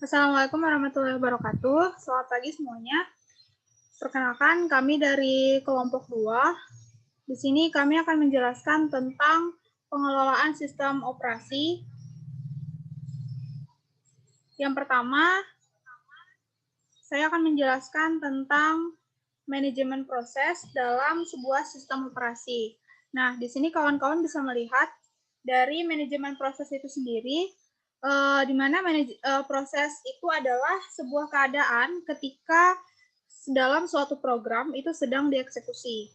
Assalamualaikum warahmatullahi wabarakatuh. Selamat pagi semuanya. Perkenalkan, kami dari kelompok 2. Di sini kami akan menjelaskan tentang pengelolaan sistem operasi. Yang pertama, saya akan menjelaskan tentang manajemen proses dalam sebuah sistem operasi. Nah, di sini kawan-kawan bisa melihat dari manajemen proses itu sendiri, di mana proses itu adalah sebuah keadaan ketika dalam suatu program itu sedang dieksekusi.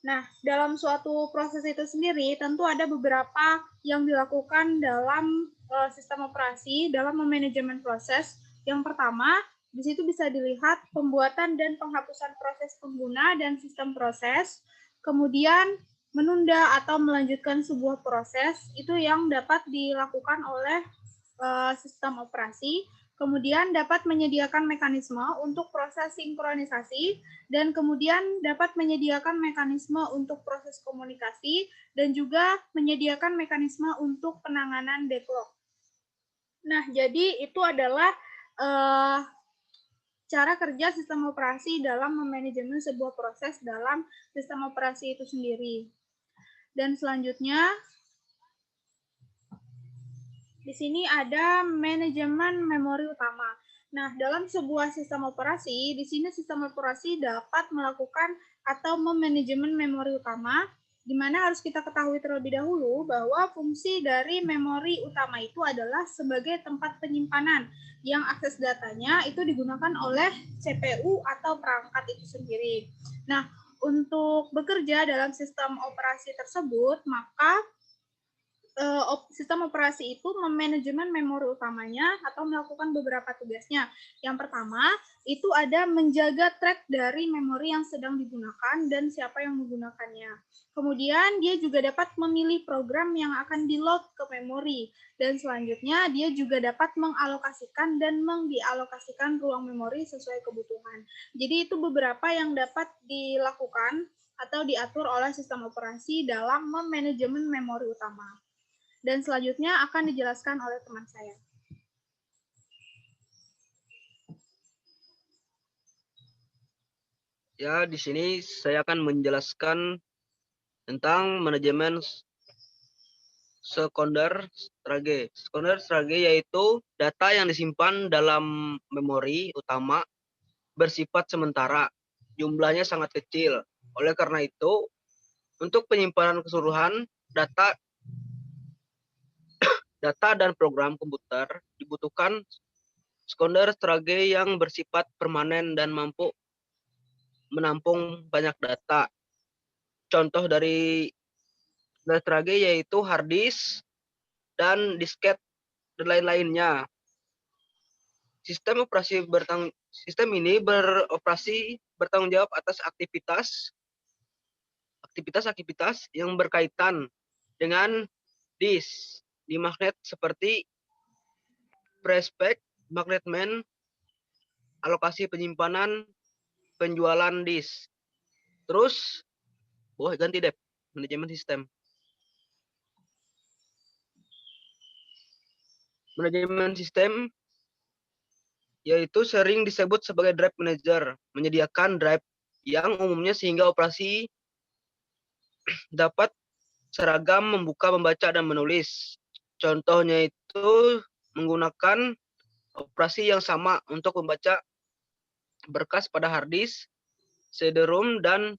Nah, dalam suatu proses itu sendiri tentu ada beberapa yang dilakukan dalam sistem operasi dalam memanajemen proses. Yang pertama, di situ bisa dilihat pembuatan dan penghapusan proses pengguna dan sistem proses. Kemudian menunda atau melanjutkan sebuah proses itu yang dapat dilakukan oleh sistem operasi. Kemudian dapat menyediakan mekanisme untuk proses sinkronisasi, dan kemudian dapat menyediakan mekanisme untuk proses komunikasi, dan juga menyediakan mekanisme untuk penanganan backlog. Nah, jadi itu adalah cara kerja sistem operasi dalam memanajemen sebuah proses dalam sistem operasi itu sendiri. Dan selanjutnya, di sini ada manajemen memori utama. Nah, dalam sebuah sistem operasi, di sini sistem operasi dapat melakukan atau memanajemen memori utama, di mana harus kita ketahui terlebih dahulu bahwa fungsi dari memori utama itu adalah sebagai tempat penyimpanan yang akses datanya itu digunakan oleh CPU atau perangkat itu sendiri. Nah, untuk bekerja dalam sistem operasi tersebut, maka sistem operasi itu memanajemen memori utamanya atau melakukan beberapa tugasnya. Yang pertama, itu ada menjaga track dari memori yang sedang digunakan dan siapa yang menggunakannya. Kemudian, dia juga dapat memilih program yang akan di-load ke memori. Dan selanjutnya, dia juga dapat mengalokasikan dan mengdialokasikan ruang memori sesuai kebutuhan. Jadi, itu beberapa yang dapat dilakukan atau diatur oleh sistem operasi dalam memanajemen memori utama. Dan selanjutnya akan dijelaskan oleh teman saya. Ya, di sini saya akan menjelaskan tentang manajemen sekunder strage. Sekunder strage yaitu data yang disimpan dalam memori utama bersifat sementara. Jumlahnya sangat kecil. Oleh karena itu, untuk penyimpanan keseluruhan data dan program komputer dibutuhkan sekunder strage yang bersifat permanen dan mampu menampung banyak data. Contoh dari strage yaitu hard disk dan disket dan lain-lainnya. Sistem ini beroperasi bertanggung jawab atas aktivitas yang berkaitan dengan disk di magnet seperti prespek, magnetman, alokasi penyimpanan, penjualan disk. Terus, ganti deh, manajemen sistem. Manajemen sistem yaitu sering disebut sebagai drive manager, menyediakan drive yang umumnya sehingga operasi dapat seragam membuka, membaca, dan menulis. Contohnya itu menggunakan operasi yang sama untuk membaca berkas pada hard disk, CD-ROM, dan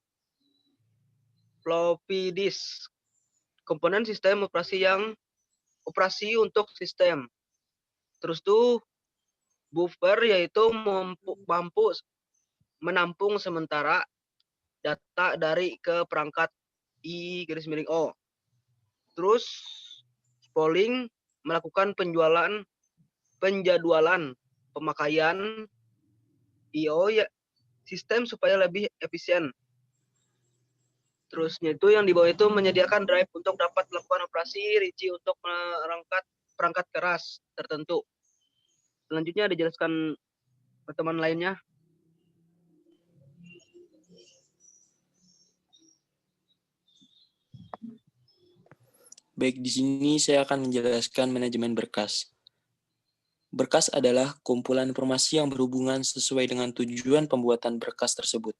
floppy disk. Komponen sistem operasi untuk sistem. Terus tuh buffer yaitu mampu menampung sementara data dari ke perangkat I'(O). Terus polling melakukan penjadwalan pemakaian I/O ya sistem supaya lebih efisien. Terusnya itu yang di bawah itu menyediakan drive untuk dapat melakukan operasi rinci untuk perangkat keras tertentu. Selanjutnya dijelaskan teman lainnya. Baik, di sini saya akan menjelaskan manajemen berkas. Berkas adalah kumpulan informasi yang berhubungan sesuai dengan tujuan pembuatan berkas tersebut.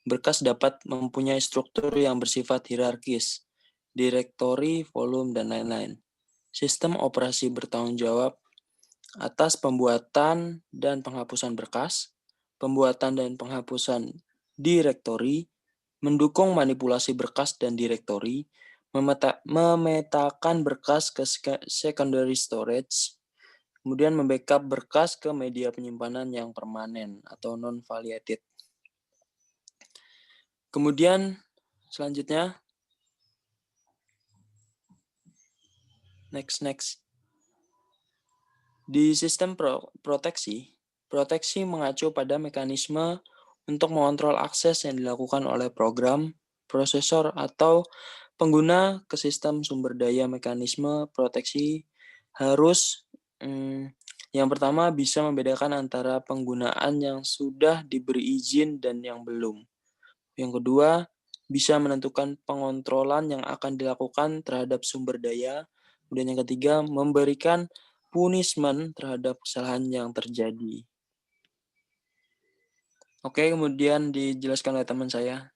Berkas dapat mempunyai struktur yang bersifat hierarkis, direktori, volume, dan lain-lain. Sistem operasi bertanggung jawab atas pembuatan dan penghapusan berkas, pembuatan dan penghapusan direktori, mendukung manipulasi berkas dan direktori, memetakan berkas ke secondary storage, kemudian membackup berkas ke media penyimpanan yang permanen atau non-validated. Kemudian selanjutnya, next. Di sistem proteksi mengacu pada mekanisme untuk mengontrol akses yang dilakukan oleh program, prosesor, atau pengguna ke sistem sumber daya. Mekanisme proteksi harus yang pertama bisa membedakan antara penggunaan yang sudah diberi izin dan yang belum. Yang kedua, bisa menentukan pengontrolan yang akan dilakukan terhadap sumber daya. Kemudian yang ketiga, memberikan punishment terhadap kesalahan yang terjadi. Oke, kemudian dijelaskan oleh teman saya.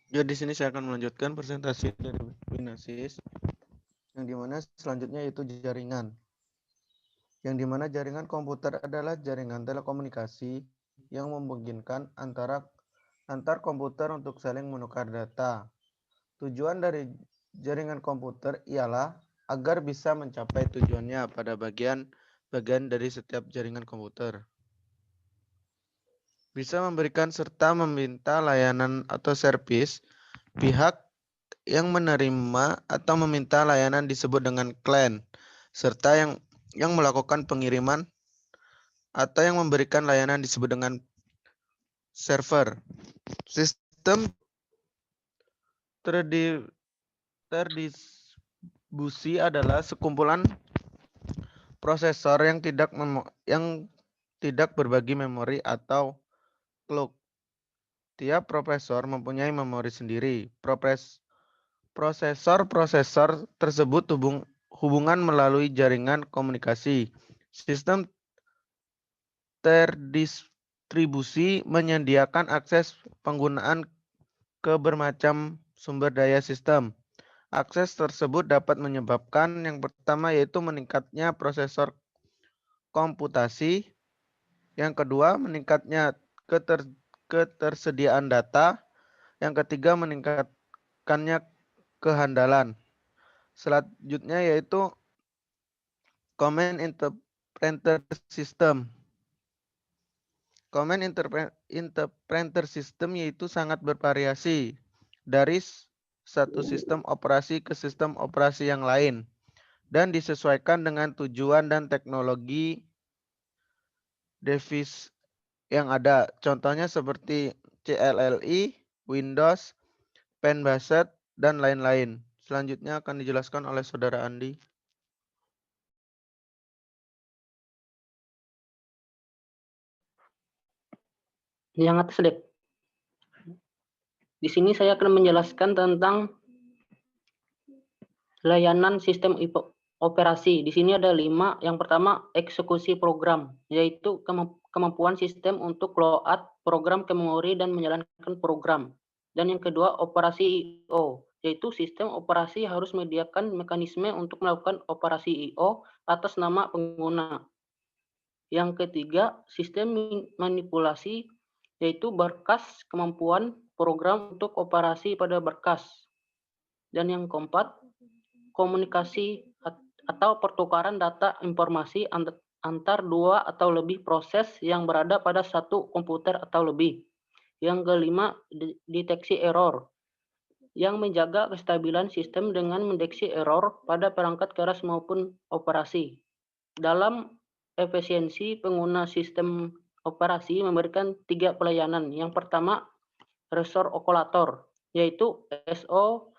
Ya, di sini saya akan melanjutkan presentasi dari Winasis, yang dimana selanjutnya yaitu jaringan. Yang dimana jaringan komputer adalah jaringan telekomunikasi yang memungkinkan antar komputer untuk saling menukar data. Tujuan dari jaringan komputer ialah agar bisa mencapai tujuannya pada bagian dari setiap jaringan komputer. Bisa memberikan serta meminta layanan atau servis. Pihak yang menerima atau meminta layanan disebut dengan client, serta yang melakukan pengiriman atau yang memberikan layanan disebut dengan server. Sistem terdistribusi adalah sekumpulan prosesor yang tidak berbagi memori atau clock. Tiap prosesor mempunyai memori sendiri. Prosesor tersebut hubungan melalui jaringan komunikasi. Sistem terdistribusi menyediakan akses penggunaan ke bermacam sumber daya sistem. Akses tersebut dapat menyebabkan yang pertama yaitu meningkatnya prosesor komputasi, yang kedua meningkatnya ketersediaan data, yang ketiga meningkatkannya kehandalan. Selanjutnya yaitu Command Interpreter System. Command Interpreter System yaitu sangat bervariasi dari satu sistem operasi ke sistem operasi yang lain dan disesuaikan dengan tujuan dan teknologi device yang ada. Contohnya seperti CLLI, Windows, Pen-based, dan lain-lain. Selanjutnya akan dijelaskan oleh Saudara Andi. Yang atas, Dek. Di sini saya akan menjelaskan tentang layanan sistem operasi. Di sini ada 5. Yang pertama, eksekusi program, yaitu kemampuan sistem untuk load program ke memori dan menjalankan program. Dan yang kedua, operasi I/O, yaitu sistem operasi harus menyediakan mekanisme untuk melakukan operasi I/O atas nama pengguna. Yang ketiga, sistem manipulasi, yaitu berkas kemampuan program untuk operasi pada berkas. Dan yang keempat, komunikasi atau pertukaran data informasi antar dua atau lebih proses yang berada pada satu komputer atau lebih. Yang kelima, deteksi error, yang menjaga kestabilan sistem dengan mendeteksi error pada perangkat keras maupun operasi. Dalam efisiensi pengguna sistem operasi memberikan 3 pelayanan. Yang pertama, resource allocator, yaitu SO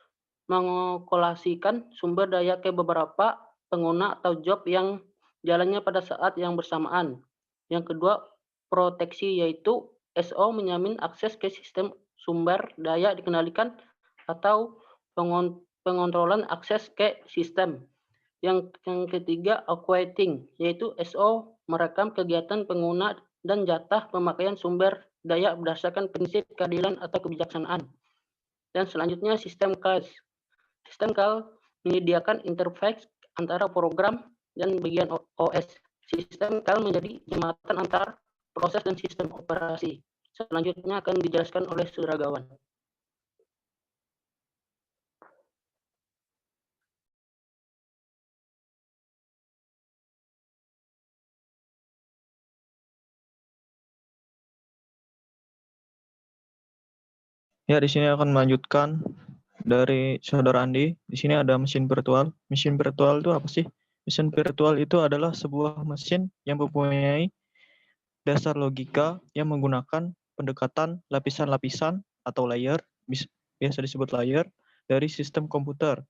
mengalokasikan sumber daya ke beberapa pengguna atau job yang jalannya pada saat yang bersamaan. Yang kedua, proteksi, yaitu SO menjamin akses ke sistem sumber daya dikendalikan atau pengontrolan akses ke sistem. Yang ketiga, accounting, yaitu SO merekam kegiatan pengguna dan jatah pemakaian sumber daya berdasarkan prinsip keadilan atau kebijaksanaan. Dan selanjutnya sistem CAL. Sistem CAL menyediakan interface antara program dan bagian OS. Sistem CAL menjadi jembatan antar proses dan sistem operasi. Selanjutnya akan dijelaskan oleh Saudara Gawan. Ya, di sini akan melanjutkan dari Saudara Andi. Di sini ada mesin virtual. Mesin virtual itu apa sih? Mesin virtual itu adalah sebuah mesin yang mempunyai dasar logika yang menggunakan pendekatan lapisan-lapisan atau layer, biasa disebut layer, dari sistem komputer.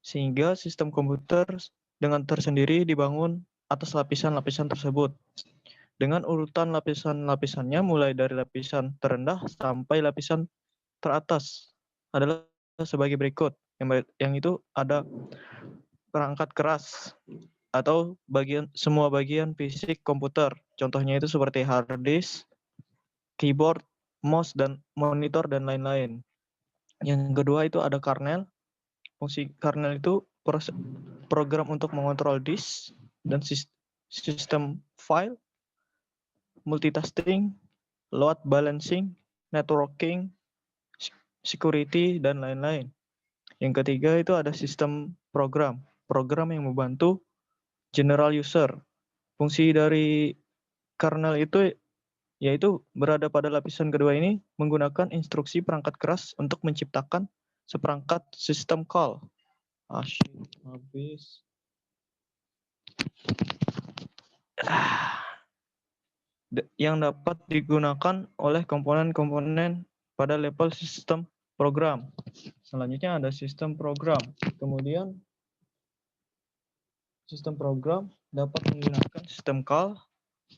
Sehingga sistem komputer dengan tersendiri dibangun atas lapisan-lapisan tersebut. Dengan urutan lapisan-lapisannya mulai dari lapisan terendah sampai lapisan teratas adalah sebagai berikut. Yang itu ada perangkat keras atau semua bagian fisik komputer. Contohnya itu seperti hard disk, keyboard, mouse, dan monitor, dan lain-lain. Yang kedua itu ada kernel. Fungsi kernel itu program untuk mengontrol disk dan sistem file, multitasking, load balancing, networking, security, dan lain-lain. Yang ketiga itu ada sistem program yang membantu general user. Fungsi dari kernel itu yaitu berada pada lapisan kedua ini menggunakan instruksi perangkat keras untuk menciptakan seperangkat sistem call. Habis. Yang dapat digunakan oleh komponen-komponen pada level sistem program. Selanjutnya ada sistem program. Kemudian sistem program dapat menggunakan sistem call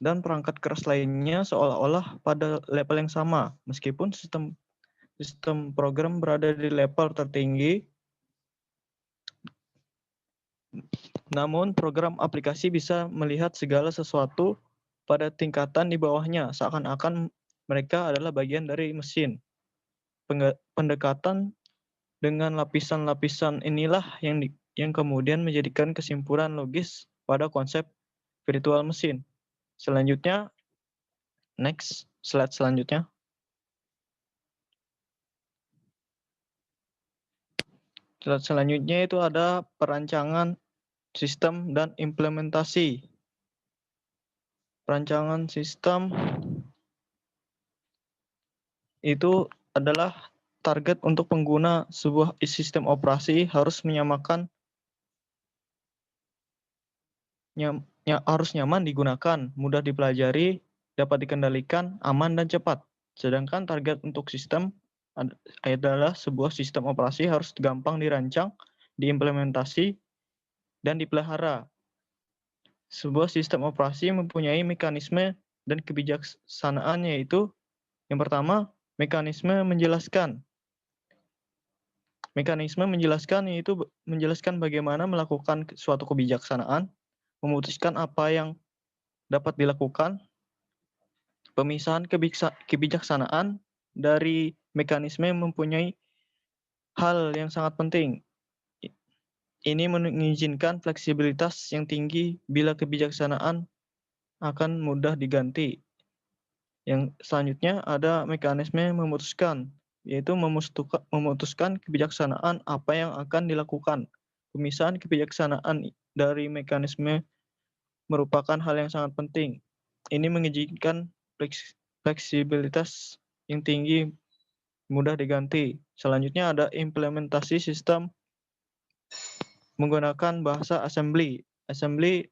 dan perangkat keras lainnya seolah-olah pada level yang sama, meskipun sistem program berada di level tertinggi. Namun program aplikasi bisa melihat segala sesuatu pada tingkatan di bawahnya, seakan-akan mereka adalah bagian dari mesin. Pendekatan dengan lapisan-lapisan inilah yang kemudian menjadikan kesimpulan logis pada konsep virtual mesin. Selanjutnya, next, slide selanjutnya. Slide selanjutnya itu ada perancangan sistem dan implementasi. Perancangan sistem itu adalah target untuk pengguna sebuah sistem operasi harus menyamakan harus nyaman digunakan, mudah dipelajari, dapat dikendalikan, aman dan cepat. Sedangkan target untuk sistem adalah sebuah sistem operasi harus gampang dirancang, diimplementasi, dan dipelihara. Sebuah sistem operasi mempunyai mekanisme dan kebijaksanaan, yaitu yang pertama, mekanisme menjelaskan. Mekanisme menjelaskan yaitu menjelaskan bagaimana melakukan suatu kebijaksanaan, memutuskan apa yang dapat dilakukan. Pemisahan kebijaksanaan dari mekanisme mempunyai hal yang sangat penting. Ini mengizinkan fleksibilitas yang tinggi bila kebijaksanaan akan mudah diganti. Yang selanjutnya ada mekanisme memutuskan, yaitu memutuskan kebijaksanaan apa yang akan dilakukan. Pemisahan kebijaksanaan dari mekanisme merupakan hal yang sangat penting. Ini mengizinkan fleksibilitas yang tinggi, mudah diganti. Selanjutnya ada implementasi sistem menggunakan bahasa assembly. Assembly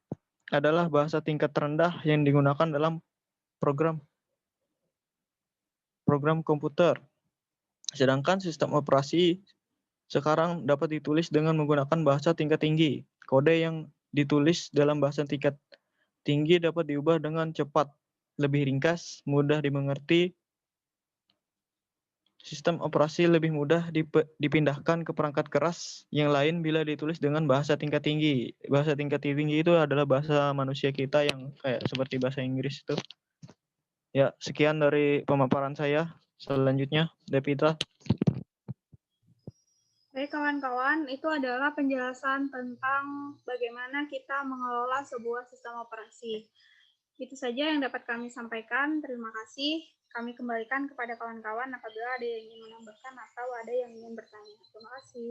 adalah bahasa tingkat terendah yang digunakan dalam program komputer. Sedangkan sistem operasi sekarang dapat ditulis dengan menggunakan bahasa tingkat tinggi. Kode yang ditulis dalam bahasa tingkat tinggi dapat diubah dengan cepat, lebih ringkas, mudah dimengerti, Sistem operasi lebih mudah dipindahkan ke perangkat keras yang lain bila ditulis dengan bahasa tingkat tinggi. Bahasa tingkat tinggi itu adalah bahasa manusia kita yang kayak seperti bahasa Inggris itu. Ya, sekian dari pemaparan saya. Selanjutnya, Devita. Baik kawan-kawan, itu adalah penjelasan tentang bagaimana kita mengelola sebuah sistem operasi. Itu saja yang dapat kami sampaikan. Terima kasih. Kami kembalikan kepada kawan-kawan apabila ada yang ingin menambahkan atau ada yang ingin bertanya. Terima kasih.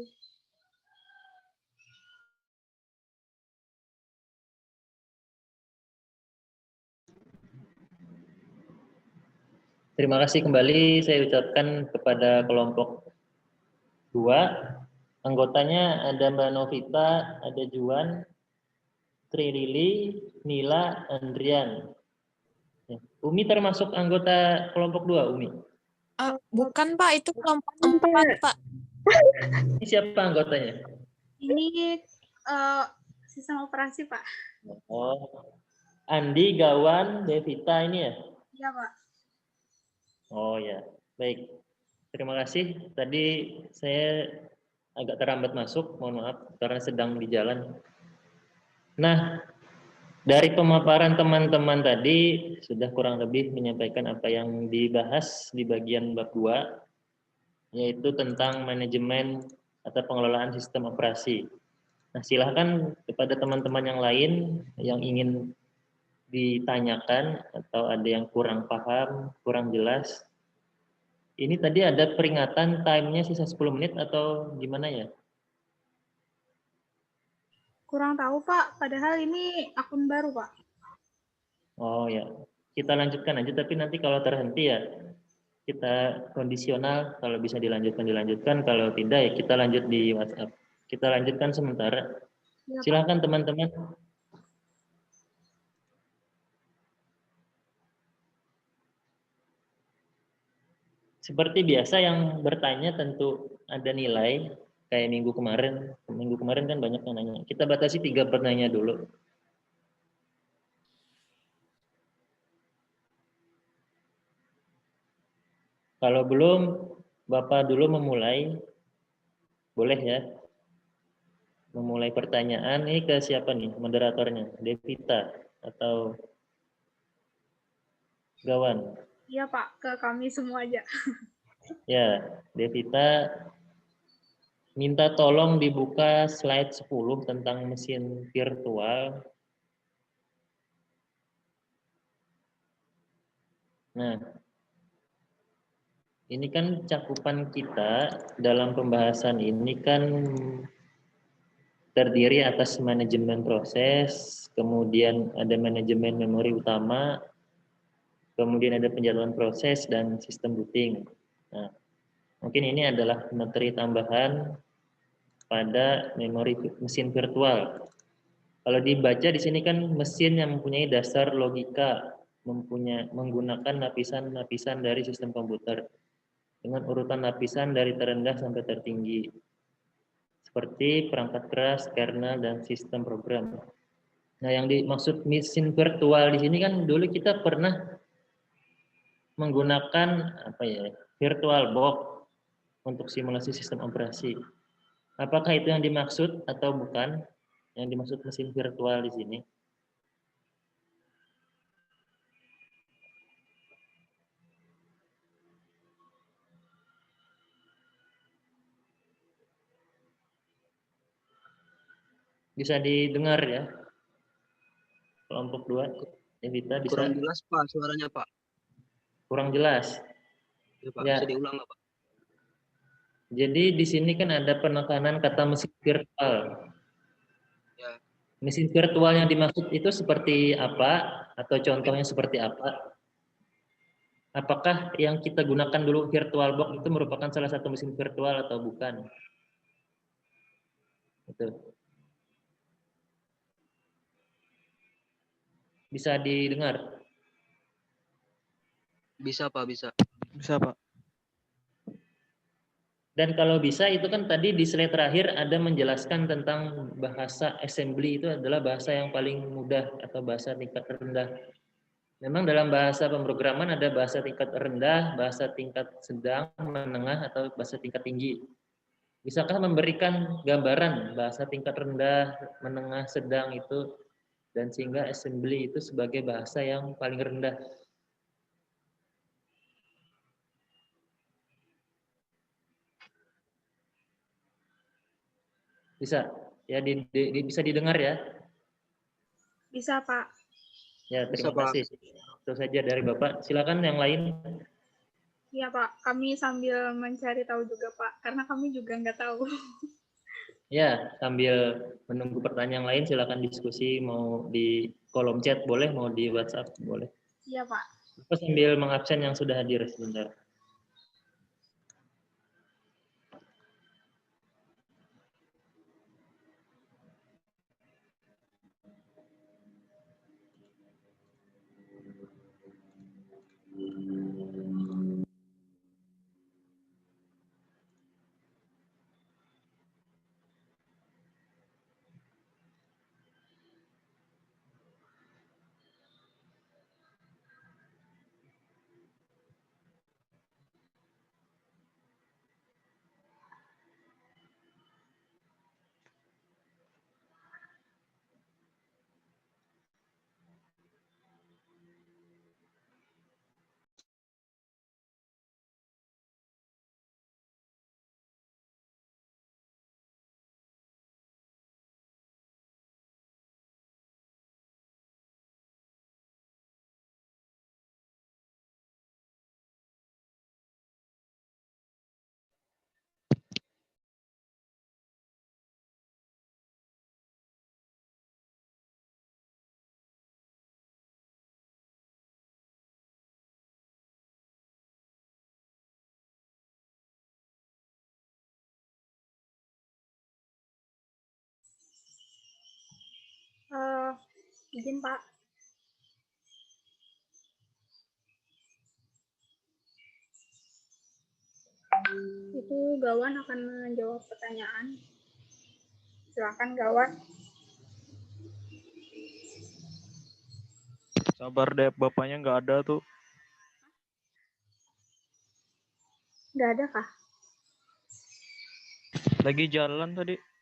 Terima kasih kembali saya ucapkan kepada kelompok 2. Anggotanya ada Mbak Novita, ada Juan, Trilili, Nila, Andrian. Umi termasuk anggota kelompok 2, Umi? Bukan, Pak. Itu kelompok 4, Pak. Ini siapa anggotanya? Ini sistem operasi, Pak. Oh, Andi, Gawan, Devita ini ya? Iya, Pak. Oh ya, baik. Terima kasih. Tadi saya agak terlambat masuk, mohon maaf karena sedang di jalan. Nah, dari pemaparan teman-teman tadi sudah kurang lebih menyampaikan apa yang dibahas di bagian bab 2, yaitu tentang manajemen atau pengelolaan sistem operasi. Nah, silahkan kepada teman-teman yang lain yang ingin ditanyakan atau ada yang kurang paham, kurang jelas. Ini tadi ada peringatan time-nya sisa 10 menit atau gimana ya? Kurang tahu, Pak. Padahal ini akun baru, Pak. Oh ya, kita lanjutkan aja, tapi nanti kalau terhenti ya kita kondisional, kalau bisa dilanjutkan, kalau tidak ya kita lanjut di WhatsApp. Kita lanjutkan sementara. Ya, Silakan teman-teman. Seperti biasa yang bertanya tentu ada nilai, kayak minggu kemarin. Minggu kemarin kan banyak yang nanya. Kita batasi 3 penanya dulu. Kalau belum, Bapak dulu memulai. Boleh ya. Memulai pertanyaan. Ini ke siapa nih moderatornya? Devita atau Gawan? Iya, Pak. Ke kami semua aja. Ya, Devita minta tolong dibuka slide 10 tentang mesin virtual. Nah, ini kan cakupan kita dalam pembahasan ini kan terdiri atas manajemen proses, kemudian ada manajemen memori utama, kemudian ada penjadwalan proses dan sistem routing. Nah, mungkin ini adalah materi tambahan pada memori mesin virtual. Kalau dibaca di sini kan mesin yang mempunyai dasar logika, menggunakan lapisan-lapisan dari sistem komputer dengan urutan lapisan dari terendah sampai tertinggi, seperti perangkat keras, kernel, dan sistem program. Nah, yang dimaksud mesin virtual di sini kan dulu kita pernah menggunakan virtual box untuk simulasi sistem operasi. Apakah itu yang dimaksud atau bukan? Yang dimaksud mesin virtual di sini? Bisa didengar ya? Kelompok 2, Devita bisa? Kurang jelas, Pak, suaranya, Pak. Kurang jelas? Ya, Pak. Ya. Bisa diulang, Pak? Jadi di sini kan ada penekanan kata mesin virtual. Ya. Mesin virtual yang dimaksud itu seperti apa? Atau contohnya seperti apa? Apakah yang kita gunakan dulu VirtualBox itu merupakan salah satu mesin virtual atau bukan? Itu. Bisa didengar? Bisa, Pak, bisa. Bisa, Pak. Dan kalau bisa itu kan tadi di slide terakhir ada menjelaskan tentang bahasa assembly itu adalah bahasa yang paling mudah atau bahasa tingkat rendah. Memang dalam bahasa pemrograman ada bahasa tingkat rendah, bahasa tingkat sedang, menengah, atau bahasa tingkat tinggi. Bisakah memberikan gambaran bahasa tingkat rendah, menengah, sedang itu, dan sehingga assembly itu sebagai bahasa yang paling rendah? Bisa? Ya, bisa didengar ya? Bisa, Pak. Ya, Bisa, terima Pak. kasih. Itu saja dari Bapak. Silakan yang lain. Iya, Pak. Kami sambil mencari tahu juga, Pak. Karena kami juga nggak tahu. Ya, sambil menunggu pertanyaan lain, silakan diskusi. Mau di kolom chat boleh, mau di WhatsApp boleh. Iya, Pak. Bapak sambil mengabsen yang sudah hadir sebentar. Izin, Pak. Itu Gawan akan menjawab pertanyaan. Silakan, Gawan. Sabar deh, bapaknya nggak ada tuh. Nggak ada, kah? Lagi jalan tadi.